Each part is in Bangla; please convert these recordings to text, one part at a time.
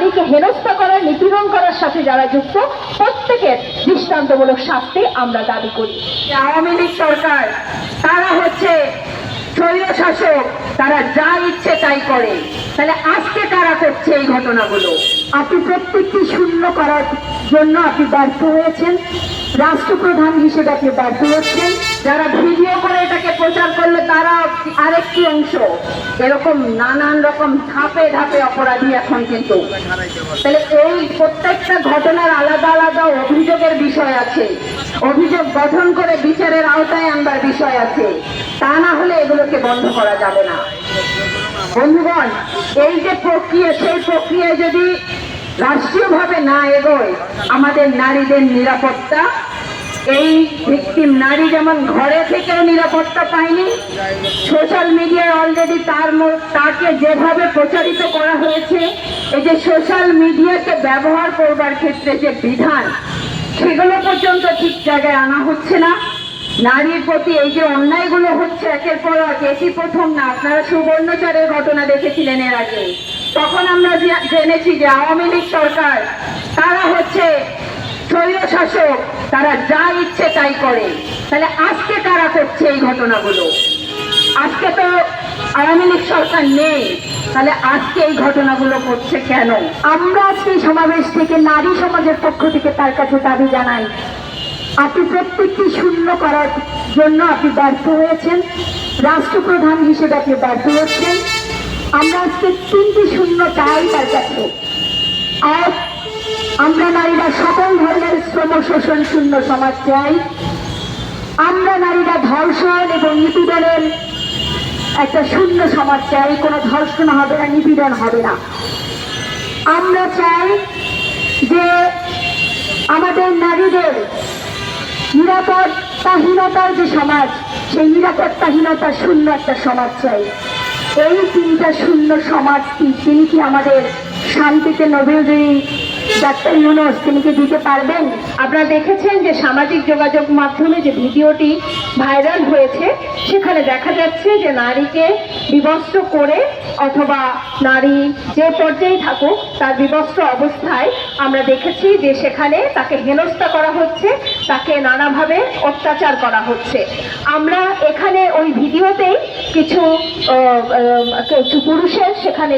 নারীকে হেনস্থা করার, নিপীড়ন করার সাথে যারা যুক্ত, প্রত্যেকের দৃষ্টান্তমূলক শাস্তি আমরা দাবি করি। আওয়ামী লীগ সরকার তারা হচ্ছে স্বৈর শাসক, তারা যা ইচ্ছে তাই করে। তাহলে আজকে কারা করছে এই ঘটনাগুলো? আপনি প্রত্যেকটি শূন্য করার জন্য আপনি ব্যর্থ হয়েছেন, রাষ্ট্রপ্রধান হিসেবে আপনি ব্যর্থ হচ্ছেন। যারা ভিডিও করে এটাকে প্রচার করলো তারা আরেকটি অংশ। এরকম নানান রকম ধাপে ধাপে অপরাধী এখন কিন্তু। তাহলে এই প্রত্যেকটা ঘটনার আলাদা আলাদা অভিযোগের বিষয় আছে, অভিযোগ গঠন করে বিচারের আওতায় আনবার বিষয় আছে। তা না হলে এগুলোকে বন্ধ করা যাবে না। বন্ধুগণ, এই যে প্রক্রিয়া, সেই প্রক্রিয়ায় যদি রাষ্ট্রীয়ভাবে না এগোয়, আমাদের নারীদের নিরাপত্তা, এই ভিকটিম নারী যেমন ঘরে থেকেও নিরাপত্তা পায়নি, সোশ্যাল মিডিয়ায় অলরেডি তাকে যেভাবে প্রচারিত করা হয়েছে, এই যে সোশ্যাল মিডিয়াকে ব্যবহার করবার ক্ষেত্রে যে বিধান, সেগুলো পর্যন্ত ঠিক জায়গায় আনা হচ্ছে না। নারীর প্রতি এই যে অন্যায়গুলো হচ্ছে একের পর এক, এটি প্রথম না। আপনারা সুবর্ণচরের ঘটনা দেখেছিলেন এর আগে, তখন আমরা জেনেছি যে আওয়ামী লীগ সরকার তারা হচ্ছে স্বৈর শাসক, তারা যা ইচ্ছে তাই করে। তাহলে আজকে কারা করছে এই ঘটনাগুলো? আজকে তো আওয়ামী লীগ সরকার নেই, তাহলে আজকে এই ঘটনাগুলো করছে কেন? আমরা আজকে এই সমাবেশ থেকে নারী সমাজের পক্ষ থেকে তার কাছে দাবি জানাই, আপনি প্রত্যেকটি শূন্য করার জন্য আপনি ব্যর্থ হয়েছেন, রাষ্ট্রপ্রধান হিসেবে আপনি ব্যর্থ হচ্ছেন। আমরা আজকে 3টি শূন্য চাই তার কাছে। এক, আমরা নারীরা সকল ধরনের শ্রম শোষণ শূন্য সমাজ চাই। আমরা নারীরা ধর্ষণ এবং নিপীড়নের একটা শূন্য সমাজ চাই, কোনো ধর্ষণ হবে না, নিপীড়ন হবে না। আমরা চাই যে আমাদের নারীদের নিরাপত্তাহীনতার যে সমাজ, সেই নিরাপত্তাহীনতার শূন্য একটা সমাজ চাই। এই 3টা শূন্য সমাজ তিনি কি আমাদের শান্তিতে নোবেলজয়ী ডাক্তার ইউনূস তিনি কি দিতে পারবেন? আপনারা দেখেছেন যে সামাজিক যোগাযোগ মাধ্যমে যে ভিডিওটি ভাইরাল হয়েছে, সেখানে দেখা যাচ্ছে যে নারীকে বিবস্ত্র করে, অথবা নারী যে পর্যায়ে থাকুক তার বিবস্ত্র অবস্থায় আমরা দেখেছি যে সেখানে তাকে হেনস্থা করা হচ্ছে, তাকে নানাভাবে অত্যাচার করা হচ্ছে। আমরা এখানে ওই ভিডিওতেই কিছু পুরুষের সেখানে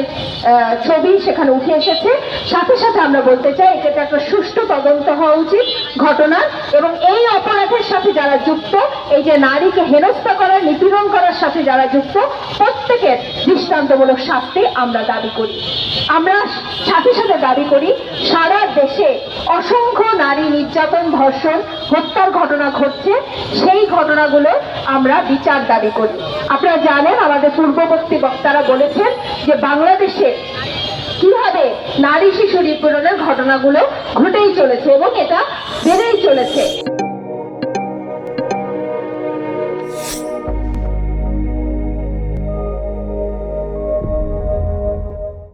ছবি সেখানে উঠে এসেছে। সাথে সাথে আমরা বলতে চাই এটা একটা সুষ্ঠু তদন্ত হওয়া উচিত ঘটনার, এবং এই অপরাধের সাথে যারা যুক্ত, এই যে নারীকে হেনস্থা করার, নিপীড়ন করার সাথে যারা যুক্ত, প্রত্যেকের দৃষ্টান্তমূলক শাস্তি আমরা দাবি করি। আমরা সাথে সাথে দাবি করি সারা দেশে অসংখ্য নারী নির্যাতন, ধর্ষণ, হত্যার ঘটনা ঘটছে, সেই ঘটনাগুলো আমরা বিচার দাবি করি। আপনারা জানেন আমাদের পূর্ববর্তী বক্তারা বলেছেন যে বাংলাদেশে কিভাবে নারী শিশু নিপীড়নের ঘটনাগুলো ঘটেই চলেছে এবং এটা বেড়েই চলেছে।